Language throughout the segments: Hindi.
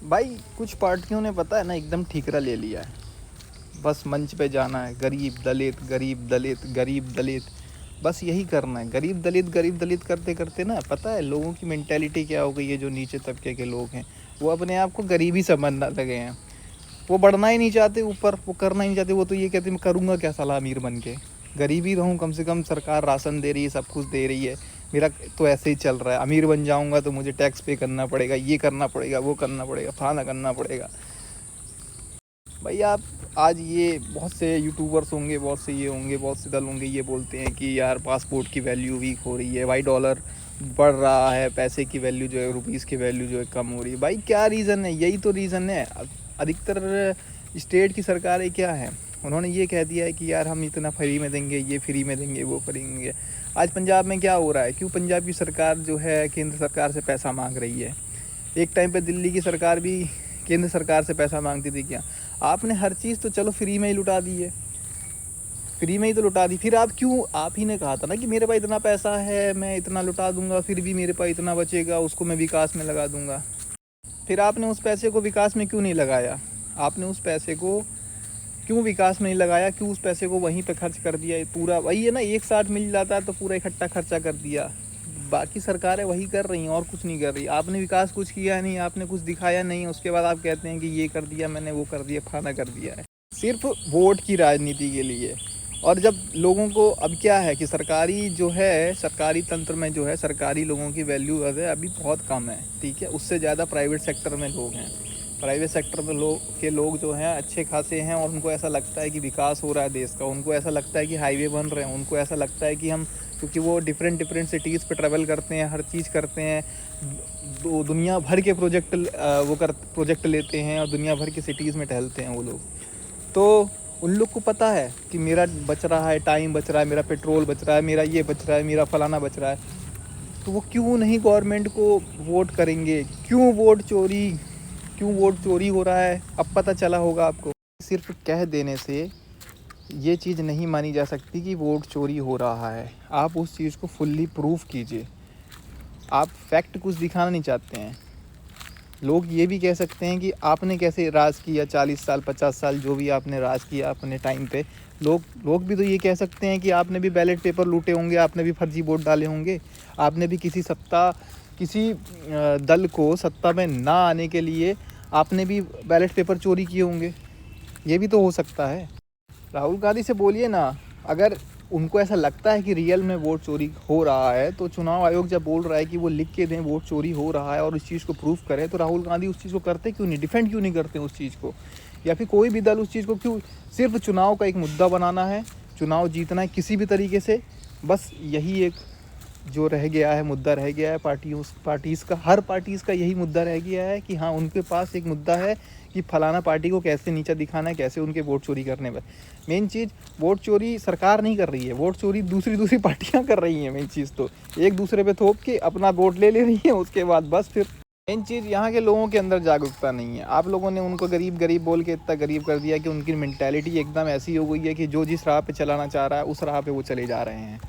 भाई कुछ पार्टियों ने पता है ना एकदम ठीकरा ले लिया है। बस मंच पे जाना है, गरीब दलित गरीब दलित गरीब दलित, बस यही करना है। गरीब दलित करते करते ना पता है लोगों की मेंटेलिटी क्या हो गई है। जो नीचे तबके के लोग हैं वो अपने आप को गरीब ही समझने लगे हैं। वो बढ़ना ही नहीं चाहते ऊपर, वो करना ही नहीं चाहते। वो तो ये कहते मैं करूँगा क्या साला अमीर बन के, गरीब ही रहूँ, कम से कम सरकार राशन दे रही है, सब कुछ दे रही है, मेरा तो ऐसे ही चल रहा है। अमीर बन जाऊँगा तो मुझे टैक्स पे करना पड़ेगा, ये करना पड़ेगा, वो करना पड़ेगा, फलाना करना पड़ेगा। भाई आप आज ये बहुत से यूट्यूबर्स होंगे, बहुत से ये होंगे, बहुत से दल होंगे, ये बोलते हैं कि यार पासपोर्ट की वैल्यू वीक हो रही है, भाई डॉलर बढ़ रहा है, पैसे की वैल्यू जो है, रुपीज़ की वैल्यू जो है कम हो रही है। भाई क्या रीज़न है? यही तो रीज़न है। अधिकतर स्टेट की सरकारें क्या है, उन्होंने ये कह दिया है कि यार हम इतना फ्री में देंगे, ये फ्री में देंगे, वो करेंगे। आज पंजाब में क्या हो रहा है? क्यों पंजाब की सरकार जो है केंद्र सरकार से पैसा मांग रही है? एक टाइम पे दिल्ली की सरकार भी केंद्र सरकार से पैसा मांगती थी। क्या आपने हर चीज़ तो चलो फ्री में ही लुटा दी है, फ्री में ही तो लुटा दी। फिर आप क्यों, आप ही ने कहा था ना कि मेरे पास इतना पैसा है, मैं इतना लुटा दूंगा, फिर भी मेरे पास इतना बचेगा, उसको मैं विकास में लगा दूंगा। फिर आपने उस पैसे को विकास में क्यों नहीं लगाया? आपने उस पैसे को क्यों विकास में नहीं लगाया? क्यों उस पैसे को वहीं पे खर्च कर दिया? पूरा वही है ना, एक साथ मिल जाता है तो पूरा इकट्ठा खर्चा कर दिया। बाकी सरकारें वही कर रही हैं और कुछ नहीं कर रही। आपने विकास कुछ किया नहीं, आपने कुछ दिखाया नहीं, उसके बाद आप कहते हैं कि ये कर दिया मैंने, वो कर दिया, फलाना कर दिया है, सिर्फ वोट की राजनीति के लिए। और जब लोगों को अब क्या है कि सरकारी जो है, सरकारी तंत्र में जो है, सरकारी लोगों की वैल्यू अभी बहुत कम है, ठीक है। उससे ज़्यादा प्राइवेट सेक्टर में लोग हैं। प्राइवेट सेक्टर में लोग जो हैं अच्छे खासे हैं, और उनको ऐसा लगता है कि विकास हो रहा है देश का, उनको ऐसा लगता है कि हाईवे बन रहे हैं, उनको ऐसा लगता है कि हम, क्योंकि वो डिफरेंट सिटीज़ पे ट्रैवल करते हैं, हर चीज़ करते हैं, दुनिया भर के प्रोजेक्ट लेते हैं और दुनिया भर की सिटीज़ में टहलते हैं वो लोग। तो उन लोग को पता है कि मेरा बच रहा है, टाइम बच रहा है, मेरा पेट्रोल बच रहा है, मेरा ये बच रहा है, मेरा फलाना बच रहा है, तो वो क्यों नहीं गवर्नमेंट को वोट करेंगे? क्यों वोट चोरी हो रहा है? अब पता चला होगा आपको। सिर्फ कह देने से ये चीज़ नहीं मानी जा सकती कि वोट चोरी हो रहा है। आप उस चीज़ को फुल्ली प्रूफ कीजिए। आप फैक्ट कुछ दिखाना नहीं चाहते हैं। लोग ये भी कह सकते हैं कि आपने कैसे राज किया, 40 साल 50 साल जो भी आपने राज किया अपने टाइम पे। लोग भी तो ये कह सकते हैं कि आपने भी बैलेट पेपर लूटे होंगे, आपने भी फर्जी वोट डाले होंगे, आपने भी किसी दल को सत्ता में ना आने के लिए आपने भी बैलेट पेपर चोरी किए होंगे। ये भी तो हो सकता है। राहुल गांधी से बोलिए ना, अगर उनको ऐसा लगता है कि रियल में वोट चोरी हो रहा है, तो चुनाव आयोग जब बोल रहा है कि वो लिख के दें वोट चोरी हो रहा है और इस चीज़ को प्रूफ करें, तो राहुल गांधी उस चीज़ को करते क्यों नहीं, डिफेंड क्यों नहीं करते उस चीज़ को? या फिर कोई भी दल उस चीज़ को क्यों, सिर्फ चुनाव का एक मुद्दा बनाना है, चुनाव जीतना है किसी भी तरीके से, बस यही एक जो रह गया है, मुद्दा रह गया है पार्टीज़ का। हर पार्टीज़ का यही मुद्दा रह गया है कि हाँ, उनके पास एक मुद्दा है कि फलाना पार्टी को कैसे नीचा दिखाना है, कैसे उनके वोट चोरी करने पर। मेन चीज़, वोट चोरी सरकार नहीं कर रही है, वोट चोरी दूसरी पार्टियां कर रही हैं। मेन चीज़ तो एक दूसरे पे थोप के अपना वोट ले रही है, उसके बाद बस फिर मेन चीज़, यहाँ के लोगों के अंदर जागरूकता नहीं है। आप लोगों ने उनको गरीब गरीब बोल के इतना गरीब कर दिया कि उनकी मेंटालिटी एकदम ऐसी हो गई है कि जो जिस राह पे चलाना चाह रहा है उस राह पे वो चले जा रहे हैं।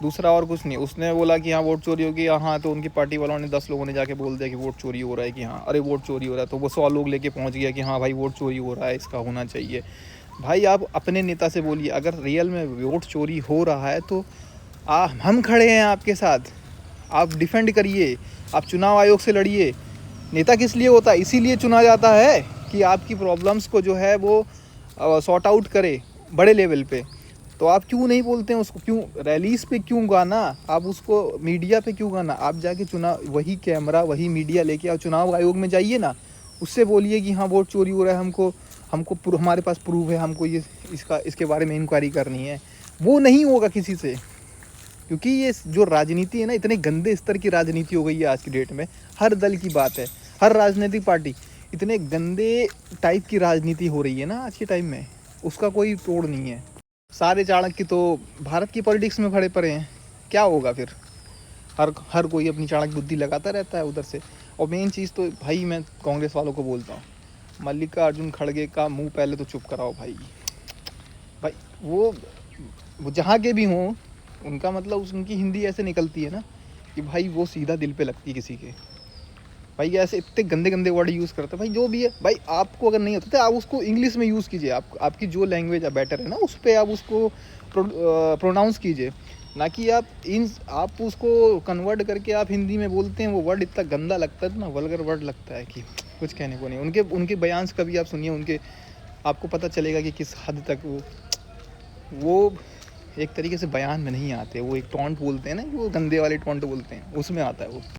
दूसरा और कुछ नहीं। उसने बोला कि हाँ वोट चोरी होगी, हाँ, तो उनकी पार्टी वालों ने 10 लोगों ने जाके बोल दिया कि वोट चोरी हो रहा है, कि हाँ अरे वोट चोरी हो रहा है, तो वो 100 लोग लेके पहुंच गया कि हाँ भाई वोट चोरी हो रहा है, इसका होना चाहिए। भाई आप अपने नेता से बोलिए, अगर रियल में वोट चोरी हो रहा है तो हम खड़े हैं आपके साथ, आप डिफेंड करिए, आप चुनाव आयोग से लड़िए। नेता किस लिए होता है? इसीलिए चुना जाता है कि आपकी प्रॉब्लम्स को जो है वो सॉर्ट आउट करे बड़े लेवल पे। तो आप क्यों नहीं बोलते हैं उसको? क्यों रैलीज पे क्यों गाना? आप उसको मीडिया पे क्यों गाना? आप जाके चुनाव, वही कैमरा वही मीडिया लेके आप चुनाव आयोग में जाइए ना, उससे बोलिए कि हाँ वोट चोरी हो रहा है, हमारे पास प्रूफ है, हमको ये इसके बारे में इंक्वायरी करनी है। वो नहीं होगा किसी से, क्योंकि ये जो राजनीति है ना, इतने गंदे स्तर की राजनीति हो गई है आज की डेट में। हर दल की बात है, हर राजनीतिक पार्टी, इतने गंदे टाइप की राजनीति हो रही है ना आज के टाइम में, उसका कोई तोड़ नहीं है। सारे चाणक्य तो भारत की पॉलिटिक्स में खड़े पड़े हैं। क्या होगा फिर? हर कोई अपनी चाणक्य बुद्धि लगाता रहता है उधर से। और मेन चीज़ तो भाई मैं कांग्रेस वालों को बोलता हूँ, मल्लिकार्जुन खड़गे का मुंह पहले तो चुप कराओ भाई। भाई वो जहाँ के भी हों, उनका मतलब उनकी हिंदी ऐसे निकलती है ना कि भाई वो सीधा दिल पे लगती है किसी के। भाई ऐसे इतने गंदे गंदे वर्ड यूज़ करते हैं भाई। जो भी है भाई, आपको अगर नहीं होता तो आप उसको इंग्लिश में यूज़ कीजिए। आपकी जो लैंग्वेज बेटर है ना, उस पर आप उसको प्रोनाउंस कीजिए, ना कि आप उसको कन्वर्ट करके आप हिंदी में बोलते हैं। वो वर्ड इतना गंदा लगता है ना, वल्गर वर्ड लगता है कि कुछ कहने को नहीं। उनके बयान्स कभी आप सुनिए उनके, आपको पता चलेगा कि किस हद तक वो एक तरीके से बयान में नहीं आते। वो एक टॉन्ट बोलते हैं ना, वो गंदे वाले टॉन्ट बोलते हैं, उसमें आता है वो।